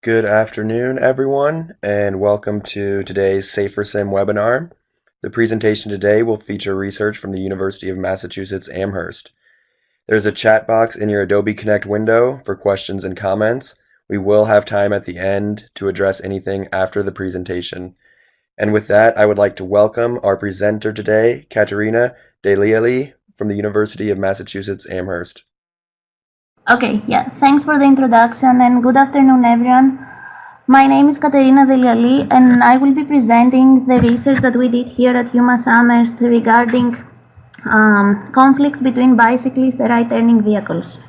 Good afternoon, everyone, and welcome to today's SaferSim webinar. The presentation today will feature research from the University of Massachusetts-Amherst. There's a chat box in your Adobe Connect window for questions and comments. We will have time at the end to address anything after the presentation. And with that, I would like to welcome our presenter today, Katerina Deliali from the University of Massachusetts-Amherst. Okay, yeah, thanks for the introduction and good afternoon, everyone. My name is Katerina Deliali and I will be presenting the research that we did here at UMass-Amherst regarding conflicts between bicyclists and right-turning vehicles.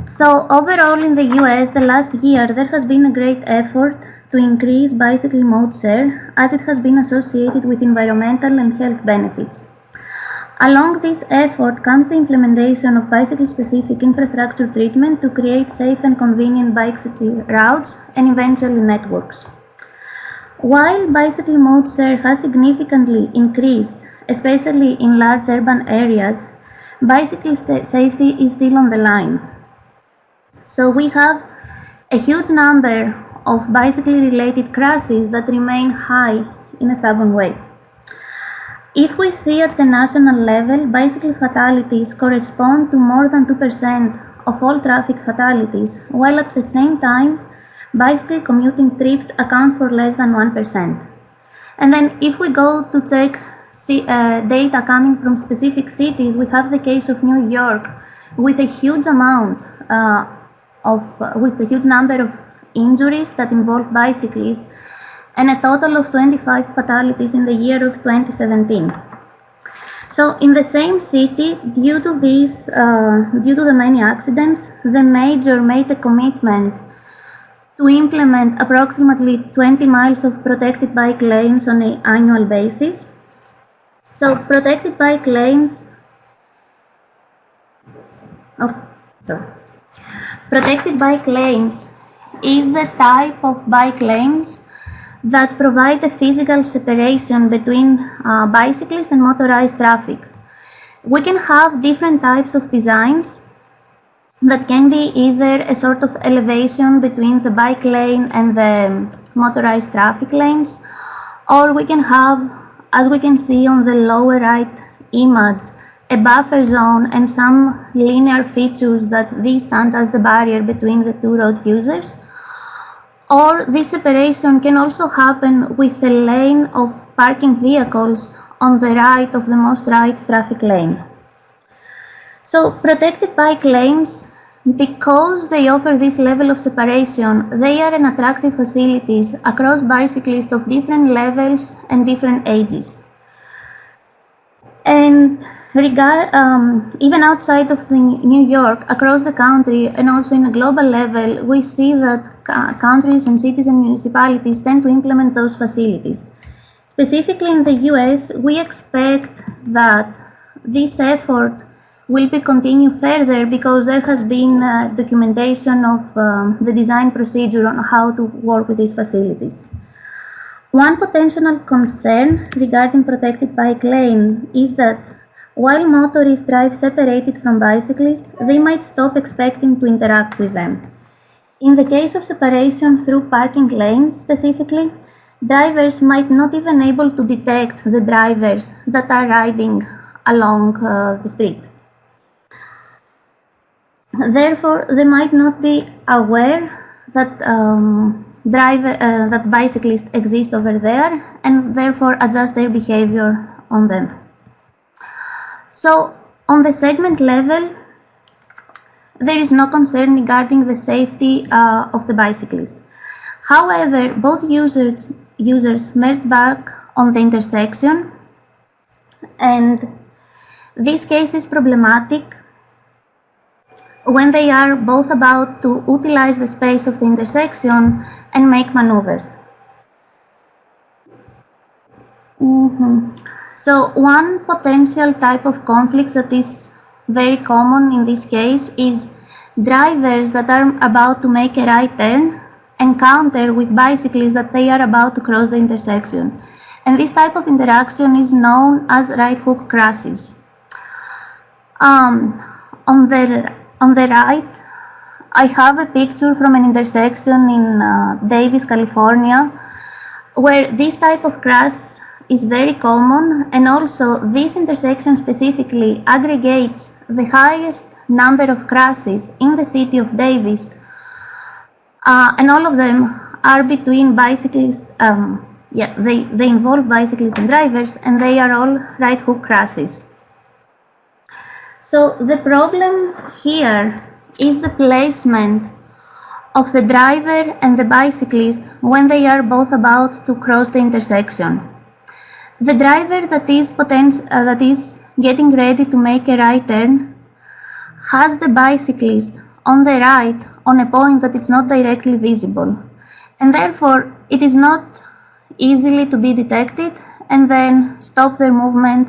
So overall in the US, the last year, there has been a great effort to increase bicycle mode share as it has been associated with environmental and health benefits. Along this effort comes the implementation of bicycle-specific infrastructure treatment to create safe and convenient bicycle routes and eventually networks. While bicycle mode share has significantly increased, especially in large urban areas, bicycle safety is still on the line. So we have a huge number of bicycle-related crashes that remain high in a stubborn way. If we see at the national level, bicycle fatalities correspond to more than 2% of all traffic fatalities, while at the same time, bicycle commuting trips account for less than 1%. And then if we go to check data coming from specific cities, we have the case of New York with a huge amount with a huge number of injuries that involve bicyclists, and a total of 25 fatalities in the year of 2017. So in the same city, due to the many accidents, the mayor made a commitment to implement approximately 20 miles of protected bike lanes on an annual basis. So protected bike lanes, protected bike lanes is a type of bike lanes that provide a physical separation between bicyclist and motorized traffic. We can have different types of designs that can be either a sort of elevation between the bike lane and the motorized traffic lanes, or we can have, as we can see on the lower right image, a buffer zone and some linear features that these stand as the barrier between the two road users. Or this separation can also happen with a lane of parking vehicles on the right of the most right traffic lane. So protected bike lanes, because they offer this level of separation, they are an attractive facilities across bicyclists of different levels and different ages. And even outside of New York, across the country, and also in a global level, we see that countries and cities and municipalities tend to implement those facilities. Specifically in the US, we expect that this effort will be continued further because there has been documentation of the design procedure on how to work with these facilities. One potential concern regarding protected bike lane is that while motorists drive separated from bicyclists, they might stop expecting to interact with them. In the case of separation through parking lanes specifically, drivers might not even be able to detect the drivers that are riding along the street. Therefore, they might not be aware that that bicyclists exist over there, and therefore adjust their behavior on them. So on the segment level, there is no concern regarding the safety of the bicyclist. However, both users merge back on the intersection, and this case is problematic when they are both about to utilize the space of the intersection and make maneuvers. So one potential type of conflict that is very common in this case is drivers that are about to make a right turn encounter with bicyclists that they are about to cross the intersection. And this type of interaction is known as right hook crashes. On the right, I have a picture from an intersection in Davis, California, where this type of crash is very common, and also this intersection specifically aggregates the highest number of crashes in the city of Davis, and all of them are between bicyclists. They involve bicyclists and drivers, and they are all right hook crashes. So the problem here is the placement of the driver and the bicyclist when they are both about to cross the intersection. The driver that is getting ready to make a right turn has the bicyclist on the right on a point that it's not directly visible, and therefore it is not easily to be detected and then stop their movement,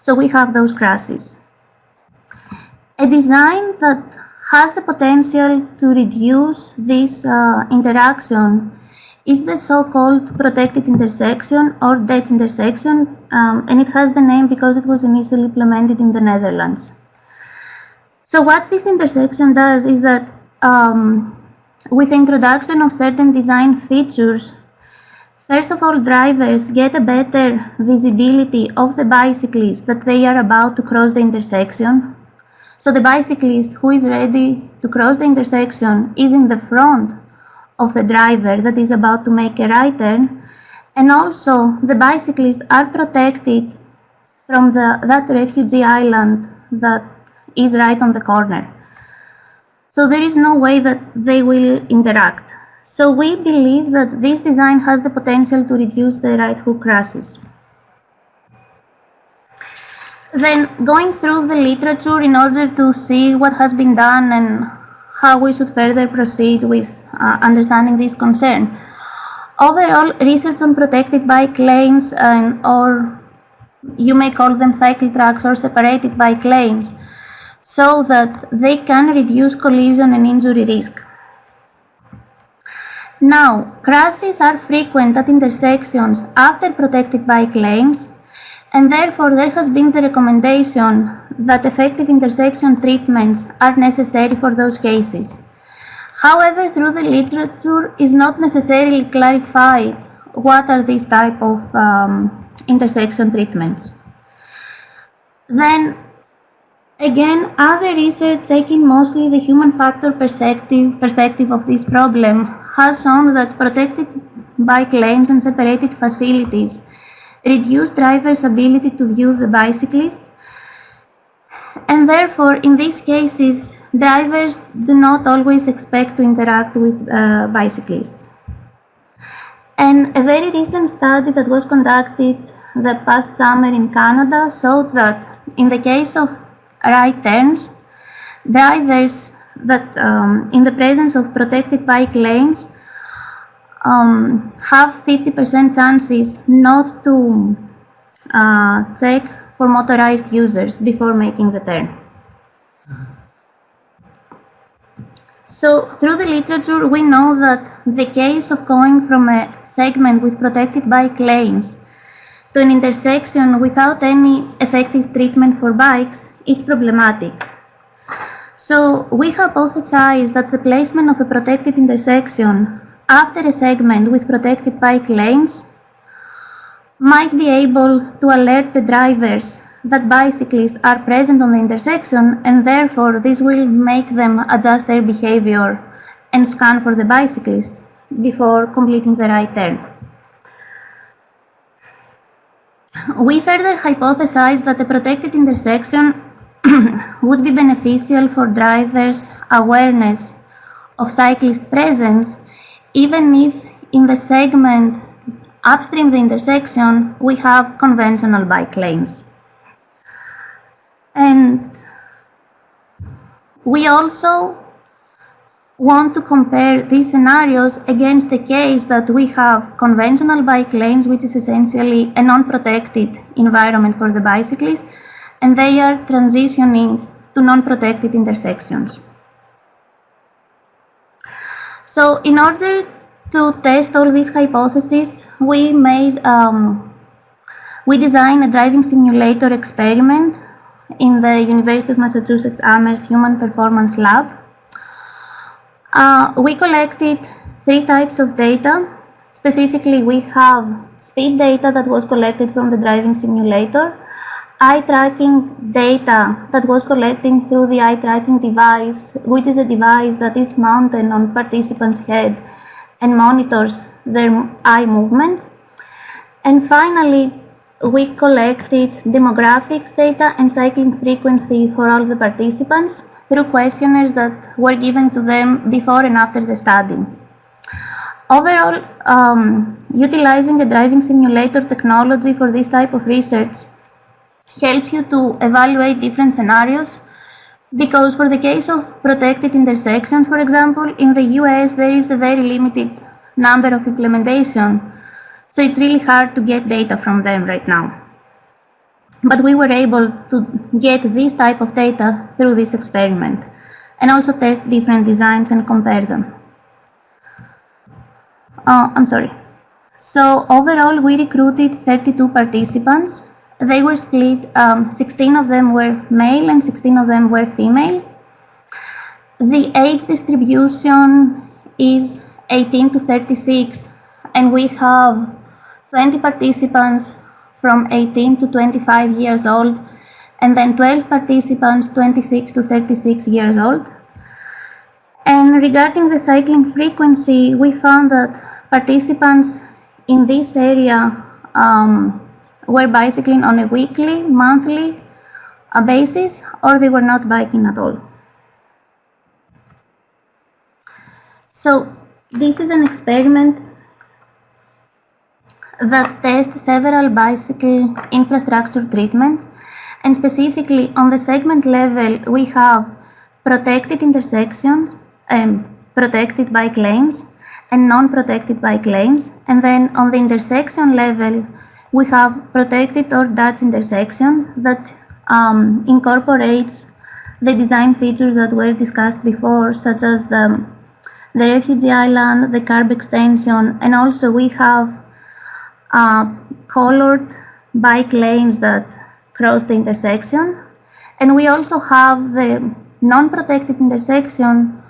so we have those crashes. A design that has the potential to reduce this interaction is the so-called protected intersection or DETS intersection, and it has the name because it was initially implemented in the Netherlands. So what this intersection does is that with the introduction of certain design features, first of all, drivers get a better visibility of the bicyclist that they are about to cross the intersection. So the bicyclist who is ready to cross the intersection is in the front of the driver that is about to make a right turn, and also the bicyclists are protected from that refugee island that is right on the corner. So there is no way that they will interact. So we believe that this design has the potential to reduce the right hook crashes. Then going through the literature in order to see what has been done and how we should further proceed with understanding this concern. Overall, research on protected bike lanes or you may call them cycle tracks or separated bike lanes, so that they can reduce collision and injury risk. Now, crashes are frequent at intersections after protected bike lanes, and therefore there has been the recommendation that effective intersection treatments are necessary for those cases. However, through the literature is not necessarily clarified what are these type of intersection treatments. Then again, other research taking mostly the human factor perspective of this problem has shown that protected bike lanes and separated facilities reduce drivers' ability to view the bicyclist, and therefore in these cases drivers do not always expect to interact with bicyclists. And a very recent study that was conducted the past summer in Canada showed that in the case of right turns, drivers that in the presence of protected bike lanes have 50% chances not to check for motorized users before making the turn. So through the literature we know that the case of going from a segment with protected bike lanes to an intersection without any effective treatment for bikes is problematic. So we hypothesize that the placement of a protected intersection after a segment with protected bike lanes might be able to alert the drivers that bicyclists are present on the intersection, and therefore this will make them adjust their behavior and scan for the bicyclist before completing the right turn. We further hypothesize that the protected intersection would be beneficial for drivers' awareness of cyclist presence, even if in the segment upstream the intersection we have conventional bike lanes. And we also want to compare these scenarios against the case that we have conventional bike lanes, which is essentially a non-protected environment for the bicyclist, and they are transitioning to non-protected intersections. So in order to test all these hypotheses, we designed a driving simulator experiment in the University of Massachusetts-Amherst Human Performance Lab, We collected 3 types of data. Specifically, we have speed data that was collected from the driving simulator, eye tracking data that was collected through the eye tracking device, which is a device that is mounted on participants' head and monitors their eye movement. And finally, we collected demographics data and cycling frequency for all the participants through questionnaires that were given to them before and after the study. Overall, utilizing a driving simulator technology for this type of research helps you to evaluate different scenarios, because for the case of protected intersections, for example, in the US there is a very limited number of implementation, so it's really hard to get data from them right now. But we were able to get this type of data through this experiment and also test different designs and compare them. So overall, we recruited 32 participants. They were split, 16 of them were male and 16 of them were female. The age distribution is 18 to 36, and we have 20 participants from 18 to 25 years old, and then 12 participants 26 to 36 years old. And regarding the cycling frequency, we found that participants in this area were bicycling on a weekly, monthly basis, or they were not biking at all. So this is an experiment that tests several bicycle infrastructure treatments, and specifically on the segment level we have protected intersections, protected bike lanes and non-protected bike lanes, and then on the intersection level we have protected or DATS intersection that incorporates the design features that were discussed before, such as the refugee island, the curb extension, and also we have colored bike lanes that cross the intersection. And we also have the non-protected intersection,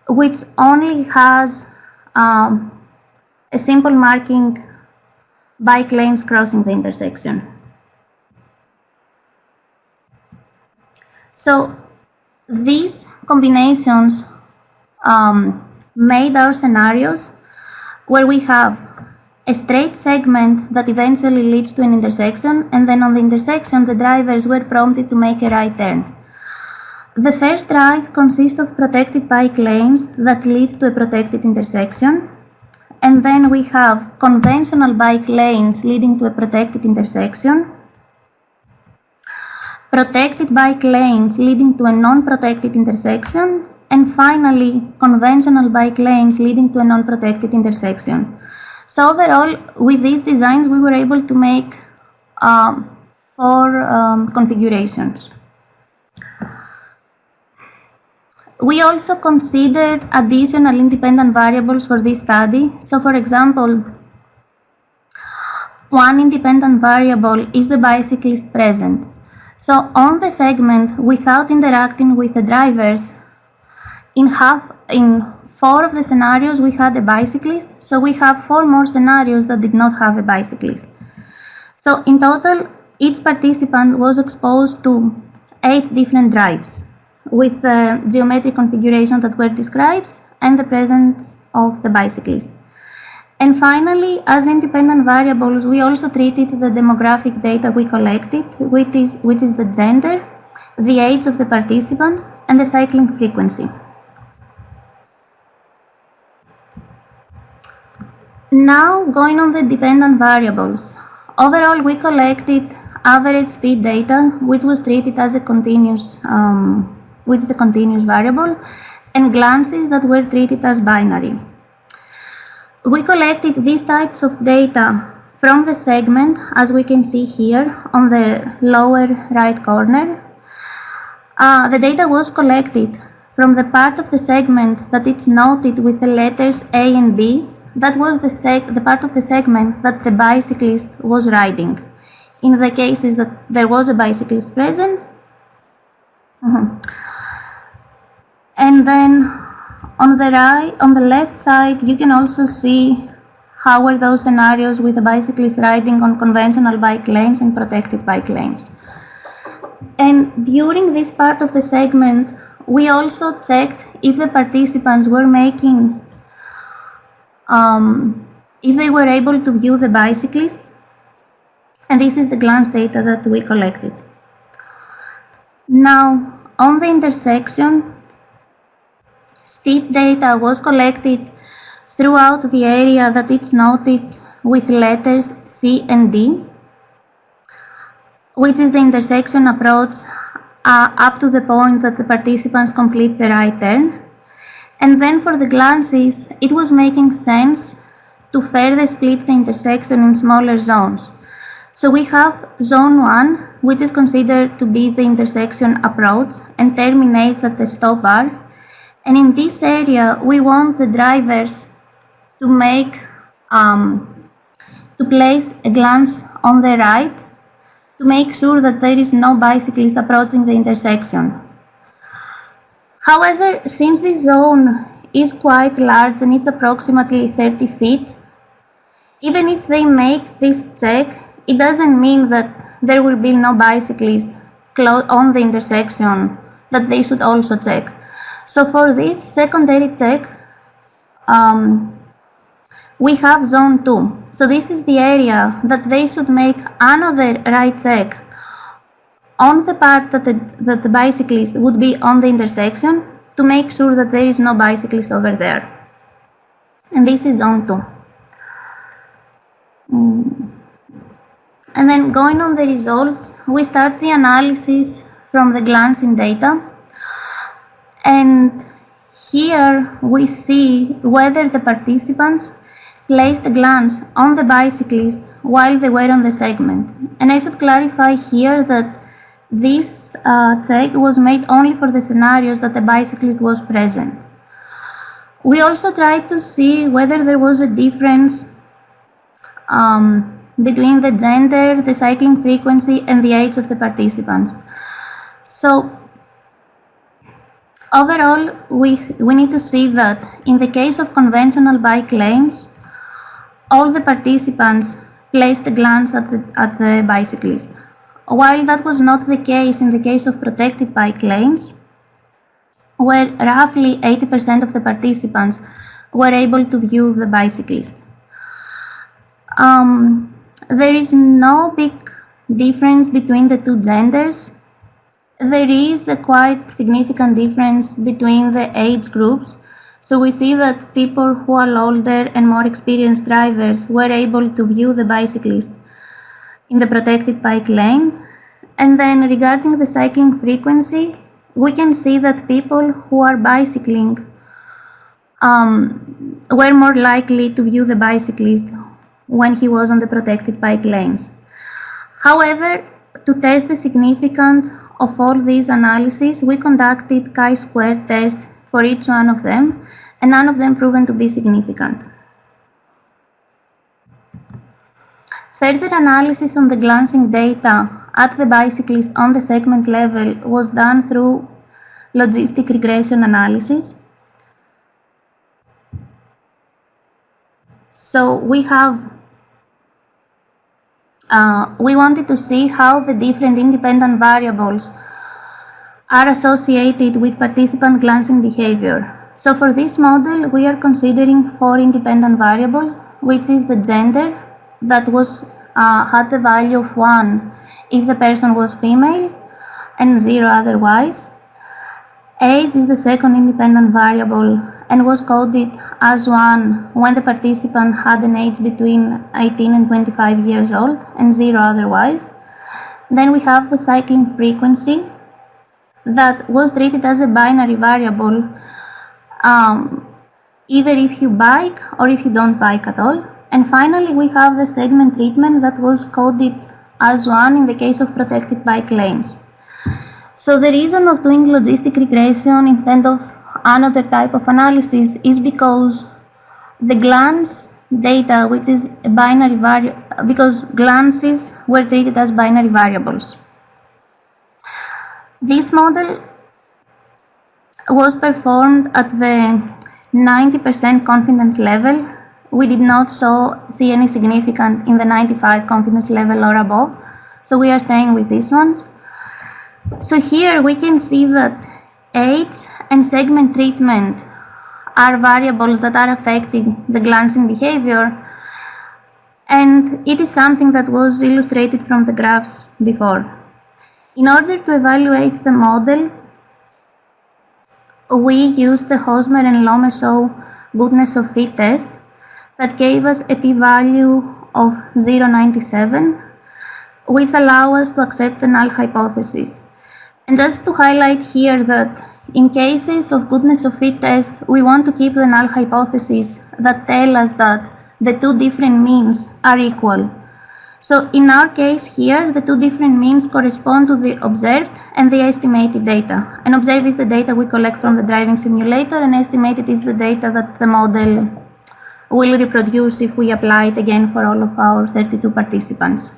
which only has a simple marking bike lanes crossing the intersection. So these combinations made our scenarios where we have a straight segment that eventually leads to an intersection, and then on the intersection the drivers were prompted to make a right turn. The first drive consists of protected bike lanes that lead to a protected intersection, and then we have conventional bike lanes leading to a protected intersection, protected bike lanes leading to a non-protected intersection, and finally conventional bike lanes leading to a non-protected intersection. So overall, with these designs we were able to make 4 configurations. We also considered additional independent variables for this study. So for example, one independent variable is the bicyclist present. So on the segment, without interacting with the drivers, in 4 of the scenarios we had a bicyclist, so we have 4 more scenarios that did not have a bicyclist. So in total, each participant was exposed to 8 different drives with the geometric configuration that were described and the presence of the bicyclist. And finally, as independent variables, we also treated the demographic data we collected, which is the gender, the age of the participants, and the cycling frequency. Now, going on the dependent variables. Overall, we collected average speed data, which was treated as a continuous variable, and glances that were treated as binary. We collected these types of data from the segment, as we can see here on the lower right corner. The data was collected from the part of the segment that it's noted with the letters A and B. That was the part of the segment that the bicyclist was riding, in the cases that there was a bicyclist present. And then On the left side, you can also see how were those scenarios with a bicyclist riding on conventional bike lanes and protected bike lanes. And during this part of the segment, we also checked if the participants were making, if they were able to view the bicyclists, and this is the glance data that we collected. Now, on the intersection, speed data was collected throughout the area that it's noted with letters C and D, which is the intersection approach up to the point that the participants complete the right turn. And then for the glances, it was making sense to further split the intersection in smaller zones. So we have zone 1, which is considered to be the intersection approach and terminates at the stop bar. And in this area, we want the drivers to place a glance on the right to make sure that there is no bicyclist approaching the intersection. However, since this zone is quite large and it's approximately 30 feet, even if they make this check, it doesn't mean that there will be no bicyclist on the intersection that they should also check. So for this secondary check, we have zone 2. So this is the area that they should make another right check on the part that the bicyclist would be on the intersection to make sure that there is no bicyclist over there. And this is zone 2. And then going on the results, we start the analysis from the glancing data. And here we see whether the participants placed a glance on the bicyclist while they were on the segment. And I should clarify here that this check was made only for the scenarios that the bicyclist was present. We also tried to see whether there was a difference between the gender, the cycling frequency, and the age of the participants. So overall, we need to see that in the case of conventional bike lanes, all the participants placed a glance at the bicyclist. While that was not the case in the case of protected bike lanes, where roughly 80% of the participants were able to view the bicyclist. There is no big difference between the two genders. There is a quite significant difference between the age groups. So we see that people who are older and more experienced drivers were able to view the bicyclist in the protected bike lane. And then regarding the cycling frequency, we can see that people who are bicycling were more likely to view the bicyclist when he was on the protected bike lanes. However, to test the significance of all these analyses, we conducted chi-square tests for each one of them, and none of them proven to be significant. Further analysis on the glancing data at the bicyclist on the segment level was done through logistic regression analysis. So we wanted to see how the different independent variables are associated with participant glancing behavior. So for this model, we are considering 4 independent variables, which is the gender, that had the value of 1 if the person was female and 0 otherwise. Age is the second independent variable and was coded as 1 when the participant had an age between 18 and 25 years old and 0 otherwise. Then we have the cycling frequency that was treated as a binary variable, either if you bike or if you don't bike at all. And finally, we have the segment treatment that was coded as 1 in the case of protected bike lanes. So the reason of doing logistic regression instead of another type of analysis is because the glance data, which is a binary variable, because glances were treated as binary variables. This model was performed at the 90% confidence level. We did not see any significant in the 95 confidence level or above, so we are staying with these ones. So here we can see that age and segment treatment are variables that are affecting the glancing behavior, and it is something that was illustrated from the graphs before. In order to evaluate the model, we used the Hosmer and Lomesaw goodness of fit test that gave us a p-value of 0.97, which allow us to accept the null hypothesis. And just to highlight here that in cases of goodness of fit test, we want to keep the null hypothesis that tell us that the two different means are equal. So in our case here, the two different means correspond to the observed and the estimated data. And observed is the data we collect from the driving simulator, and estimated is the data that the model will reproduce if we apply it again for all of our 32 participants.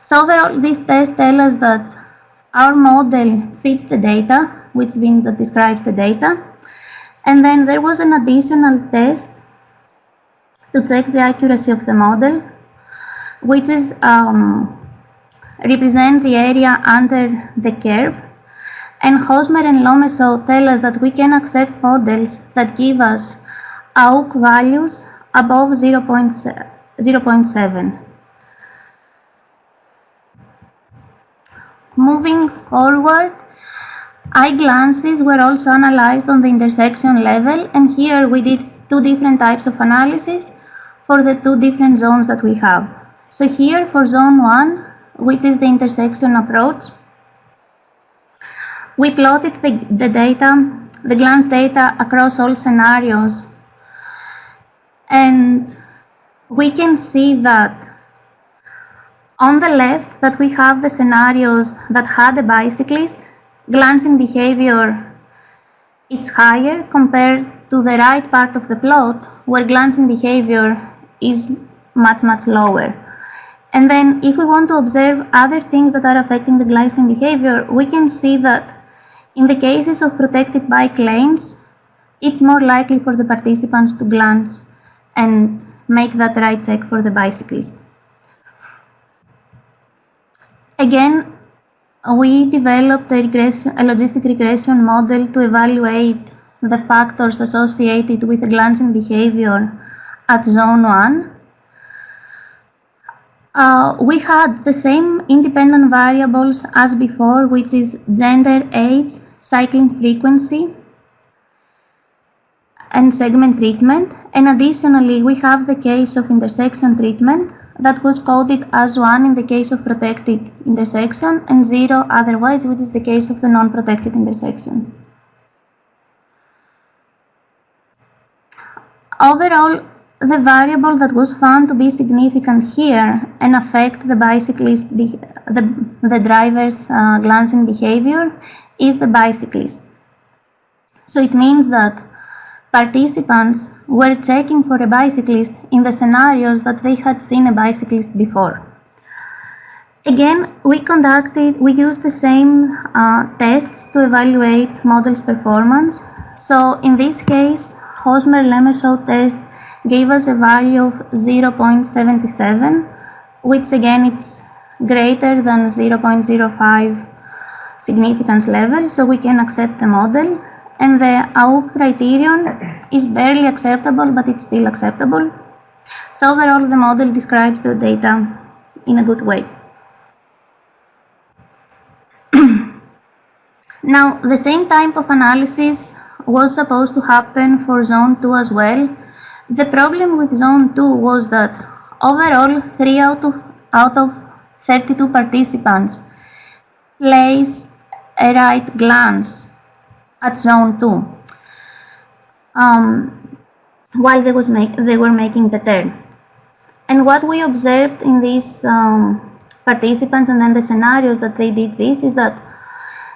So overall, these tests tell us that our model fits the data, which means that describes the data. And then there was an additional test to check the accuracy of the model, which is represent the area under the curve. And Hosmer and Lomesaw tell us that we can accept models that give us AUC values above 0.7. Moving forward, eye glances were also analyzed on the intersection level, and here we did two different types of analysis for the two different zones that we have. So here for zone 1, which is the intersection approach, we plotted the glance data across all scenarios, and we can see that on the left that we have the scenarios that had a bicyclist, glancing behavior is higher compared to the right part of the plot where glancing behavior is much lower. And then if we want to observe other things that are affecting the glancing behavior, we can see that in the cases of protected bike lanes, it's more likely for the participants to glance and make that right check for the bicyclist. Again, we developed a logistic regression model to evaluate the factors associated with the glancing behavior at zone 1. We had the same independent variables as before, which is gender, age, cycling frequency, and segment treatment. And additionally, we have the case of intersection treatment that was coded as 1 in the case of protected intersection and 0 otherwise, which is the case of the non-protected intersection. Overall, the variable that was found to be significant here and affect the bicyclist, the driver's glancing behavior is the bicyclist. So it means that participants were checking for a bicyclist in the scenarios that they had seen a bicyclist before. Again, we used the same tests to evaluate model's performance. So in this case, Hosmer-Lomesaw test gave us a value of 0.77, which again it's greater than 0.05 significance level, so we can accept the model. And the AUC criterion is barely acceptable, but it's still acceptable. So overall, the model describes the data in a good way. Now, the same type of analysis was supposed to happen for zone 2 as well. The problem with zone 2 was that overall 3 out of 32 participants placed a right glance at zone 2 while they were making the turn. And what we observed in these participants and then the scenarios that they did this is that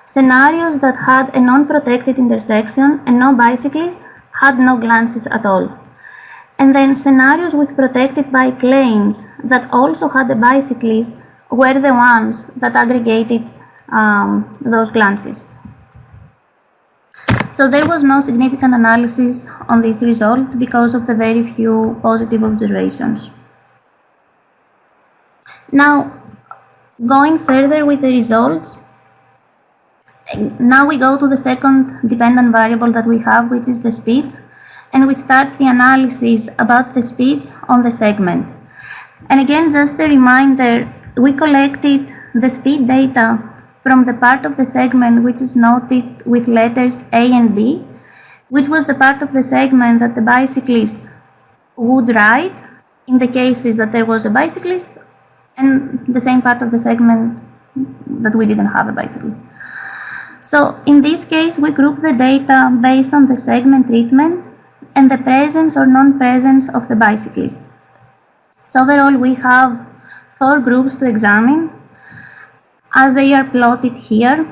scenarios that had a non-protected intersection and no bicyclist had no glances at all. And then scenarios with protected bike lanes that also had a bicyclist were the ones that aggregated those glances. So there was no significant analysis on this result because of the very few positive observations. Now, going further with the results, now we go to the second dependent variable that we have, which is the speed, and we start the analysis about the speeds on the segment. And again, just a reminder, we collected the speed data from the part of the segment which is noted with letters A and B, which was the part of the segment that the bicyclist would ride in the cases that there was a bicyclist, and the same part of the segment that we didn't have a bicyclist. So in this case, we group the data based on the segment treatment and the presence or non-presence of the bicyclist. So overall, we have 4 groups to examine, as they are plotted here.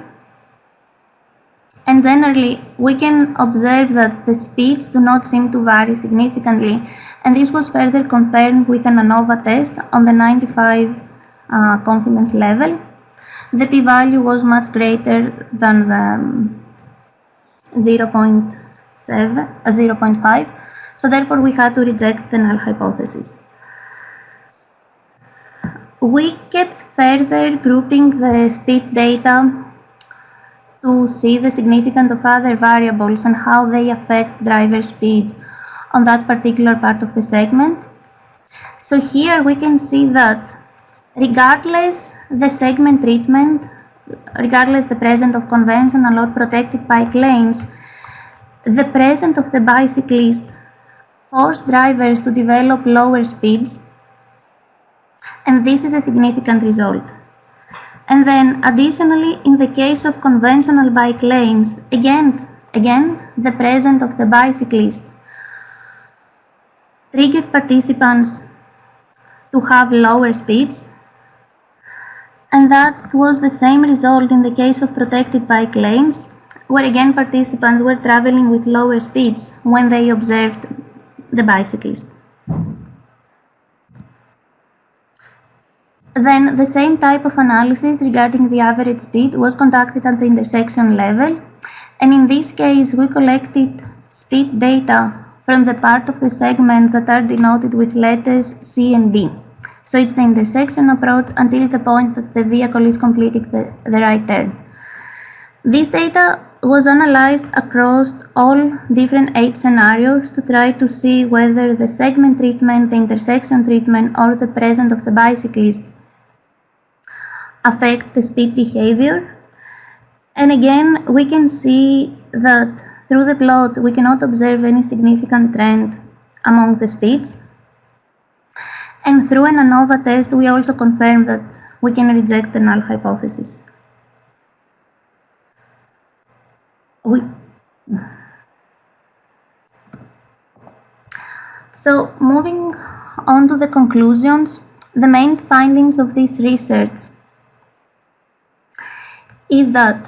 And generally, we can observe that the speeds do not seem to vary significantly, and this was further confirmed with an ANOVA test on the 95 confidence level. The p-value was much greater than the 0.5, so therefore we had to reject the null hypothesis. We kept further grouping the speed data to see the significance of other variables and how they affect driver speed on that particular part of the segment. So here we can see that regardless the segment treatment, regardless the presence of conventional or protected bike lanes, the presence of the bicyclist forced drivers to develop lower speeds, and this is a significant result. And then additionally, in the case of conventional bike lanes, again the presence of the bicyclist triggered participants to have lower speeds, and that was the same result in the case of protected bike lanes, where again participants were traveling with lower speeds when they observed the bicyclist. Then the same type of analysis regarding the average speed was conducted at the intersection level, and in this case we collected speed data from the part of the segment that are denoted with letters C and D. So it's the intersection approach until the point that the vehicle is completing the right turn. This data was analyzed across all different 8 scenarios to try to see whether the segment treatment, the intersection treatment, or the presence of the bicyclist affect the speed behavior. And again, we can see that through the plot we cannot observe any significant trend among the speeds. And through an ANOVA test, we also confirm that we can reject the null hypothesis. So moving on to the conclusions, the main findings of this research is that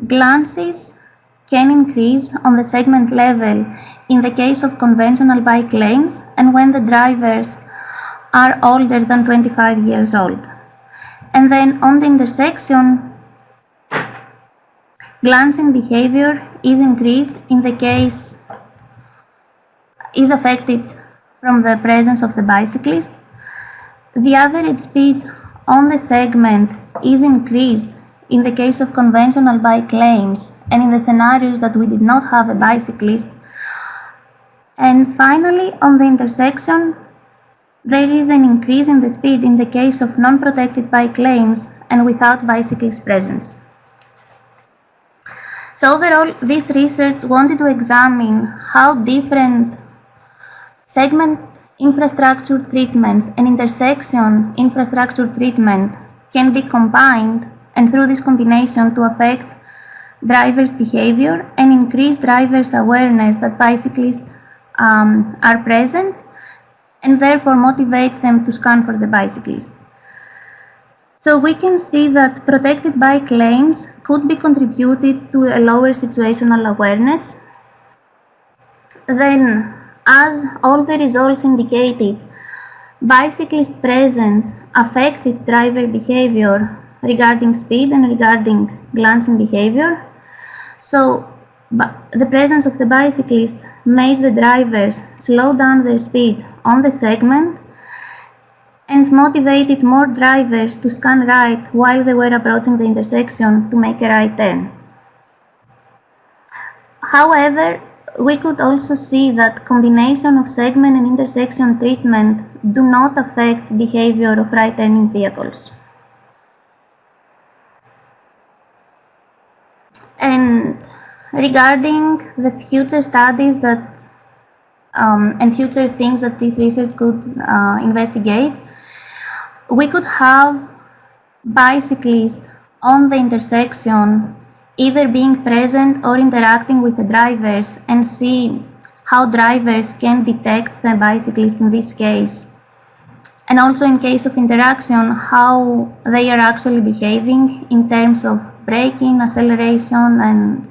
glances can increase on the segment level in the case of conventional bike lanes and when the drivers are older than 25 years old. And then on the intersection, glancing behavior is increased in the case is affected from the presence of the bicyclist. The average speed on the segment is increased in the case of conventional bike lanes and in the scenarios that we did not have a bicyclist. And finally, on the intersection, there is an increase in the speed in the case of non-protected bike lanes and without bicyclist presence. So overall, this research wanted to examine how different segment infrastructure treatments and intersection infrastructure treatment can be combined, and through this combination to affect drivers' behavior and increase drivers' awareness that bicyclists are present, and therefore motivate them to scan for the bicyclist. So we can see that protected bike lanes could be contributed to a lower situational awareness. Then, as all the results indicated, bicyclist presence affected driver behavior regarding speed and regarding glancing behavior. So But the presence of the bicyclist made the drivers slow down their speed on the segment and motivated more drivers to scan right while they were approaching the intersection to make a right turn. However, we could also see that combination of segment and intersection treatment do not affect behavior of right-turning vehicles. And regarding the future studies that and future things that this research could investigate, we could have bicyclists on the intersection either being present or interacting with the drivers and see how drivers can detect the bicyclist in this case. And also in case of interaction, how they are actually behaving in terms of braking, acceleration,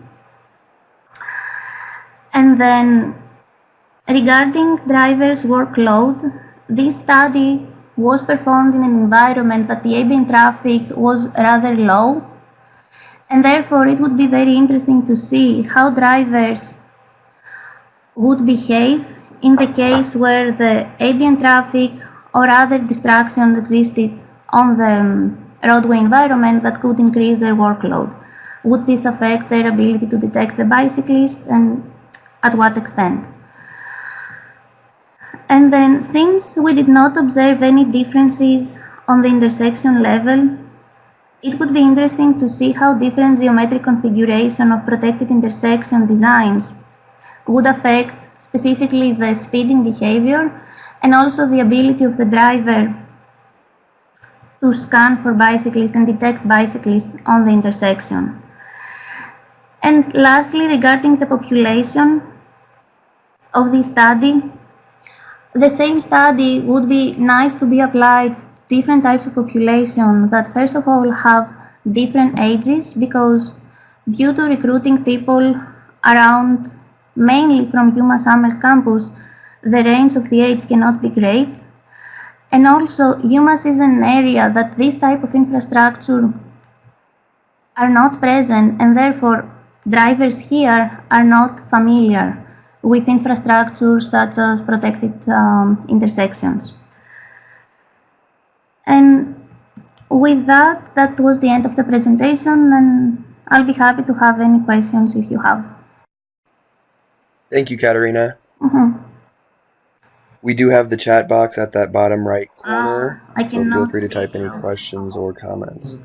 and then regarding drivers' workload, this study was performed in an environment that the ambient traffic was rather low, and therefore it would be very interesting to see how drivers would behave in the case where the ambient traffic or other distractions existed on the roadway environment that could increase their workload. Would this affect their ability to detect the bicyclist, and at what extent? And then, since we did not observe any differences on the intersection level, it would be interesting to see how different geometric configuration of protected intersection designs would affect specifically the speeding behavior and also the ability of the driver to scan for bicyclists and detect bicyclists on the intersection. And lastly, regarding the population of this study, the same study would be nice to be applied to different types of population that first of all have different ages, because due to recruiting people around mainly from UMass-Amherst campus, the range of the age cannot be great. And also UMass is an area that this type of infrastructure are not present, and therefore drivers here are not familiar with infrastructure such as protected intersections. And with that, that was the end of the presentation, and I'll be happy to have any questions if you have. Thank you, Katerina. We do have the chat box at that bottom right corner, I so feel cannot free to see type any you. questions or comments.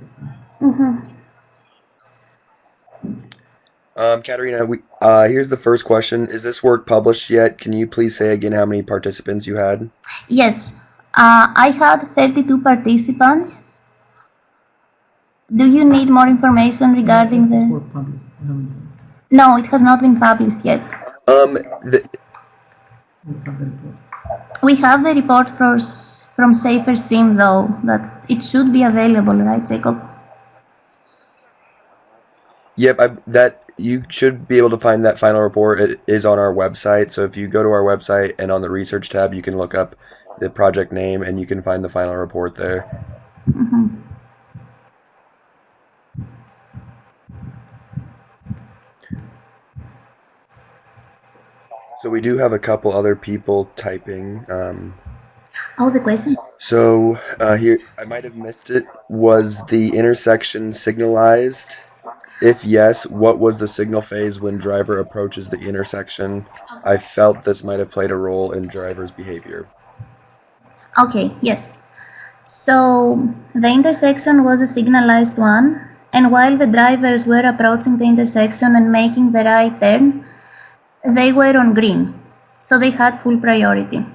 Katerina, here's the first question. Is this work published yet? Can you please say again how many participants you had? Yes, I had 32 participants. Do you need more information regarding the... No, it has not been published yet. We have the report from Safer Sim, though, that it should be available, right, Jacob? Yep, that you should be able to find that final report. It is on our website. So if you go to our website and on the research tab, you can look up the project name and you can find the final report there. So we do have a couple other people typing. Oh, the question? So here, I might have missed it. Was the intersection signalized? If yes, what was the signal phase when driver approaches the intersection? I felt this might have played a role in driver's behavior. Okay, yes. So the intersection was a signalized one, and while the drivers were approaching the intersection and making the right turn, they were on green, so they had full priority.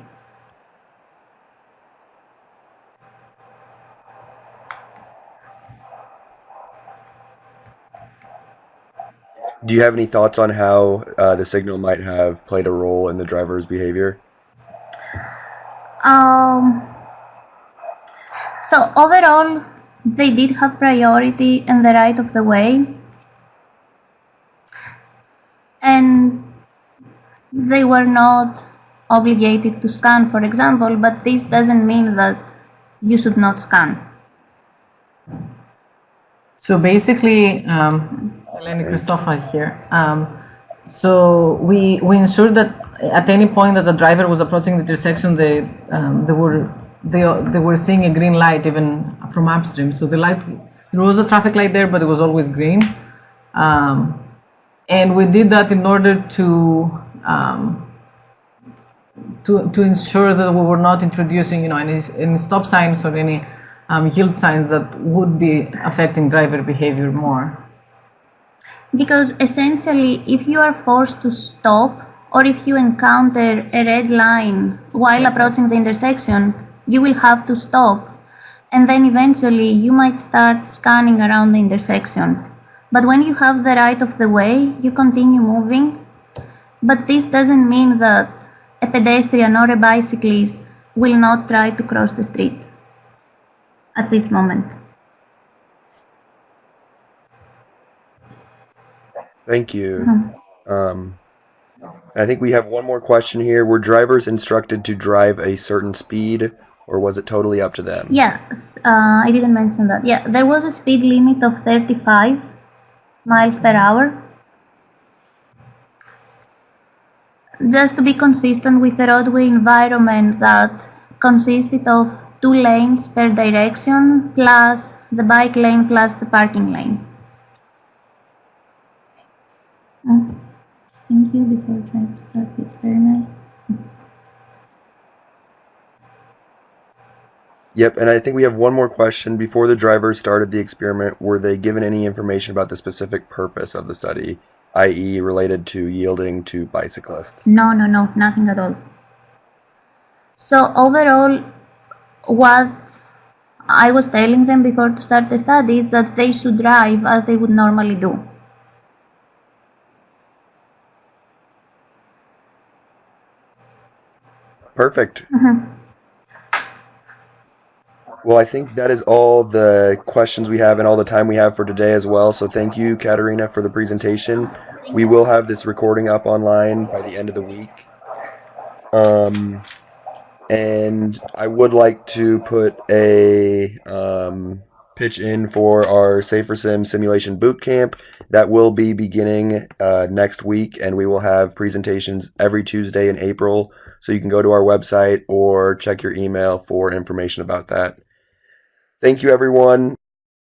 Do you have any thoughts on how the signal might have played a role in the driver's behavior? So overall, they did have priority and the right of the way, and they were not obligated to scan, for example, but this doesn't mean that you should not scan. So basically, Eleni Christopha here. So we ensured that at any point that the driver was approaching the intersection, they were seeing a green light even from upstream. So there was a traffic light there, but it was always green. And we did that in order to ensure that we were not introducing, any stop signs or any yield signs that would be affecting driver behavior more. Because essentially, if you are forced to stop or if you encounter a red line while approaching the intersection, you will have to stop. And then eventually you might start scanning around the intersection. But when you have the right of the way, you continue moving. But this doesn't mean that a pedestrian or a bicyclist will not try to cross the street at this moment. Thank you. I think we have one more question here. Were drivers instructed to drive a certain speed, or was it totally up to them? Yes, I didn't mention that. Yeah, there was a speed limit of 35 miles per hour. Just to be consistent with the roadway environment that consisted of 2 lanes per direction, plus the bike lane, plus the parking lane. Thank you. Before trying to start the experiment. Yep, and I think we have one more question. Before the drivers started the experiment, were they given any information about the specific purpose of the study, i.e. related to yielding to bicyclists? No, nothing at all. So overall, what I was telling them before to start the study is that they should drive as they would normally do. Perfect. Well, I think that is all the questions we have and all the time we have for today as well. So thank you, Katerina, for the presentation. We will have this recording up online by the end of the week. And I would like to put a pitch in for our Safer Sim Simulation Bootcamp. That will be beginning next week, and we will have presentations every Tuesday in April. So you can go to our website or check your email for information about that. Thank you, everyone.